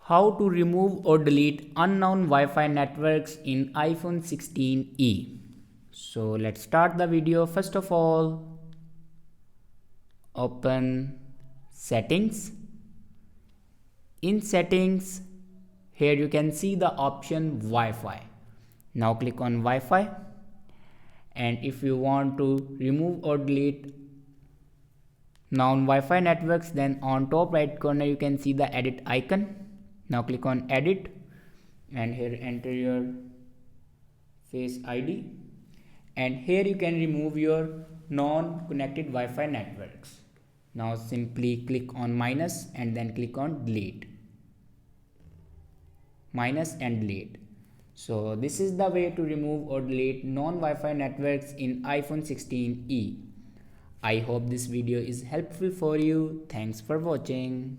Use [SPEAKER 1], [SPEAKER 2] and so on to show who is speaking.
[SPEAKER 1] How to remove or delete unknown Wi-Fi networks in iPhone 16e. So let's start the video. First of all, open settings. In settings, here you can see the option Wi-Fi. Now click on Wi-Fi, and if you want to remove or delete non-Wi-Fi networks, then on top right corner you can see the edit icon. Now click on edit, and here enter your face ID, and here you can remove your non-connected Wi-Fi networks. Now simply click on minus and then click on delete. Minus and delete. So this is the way to remove or delete non-Wi-Fi networks in iPhone 16e. I hope this video is helpful for you. Thanks for watching.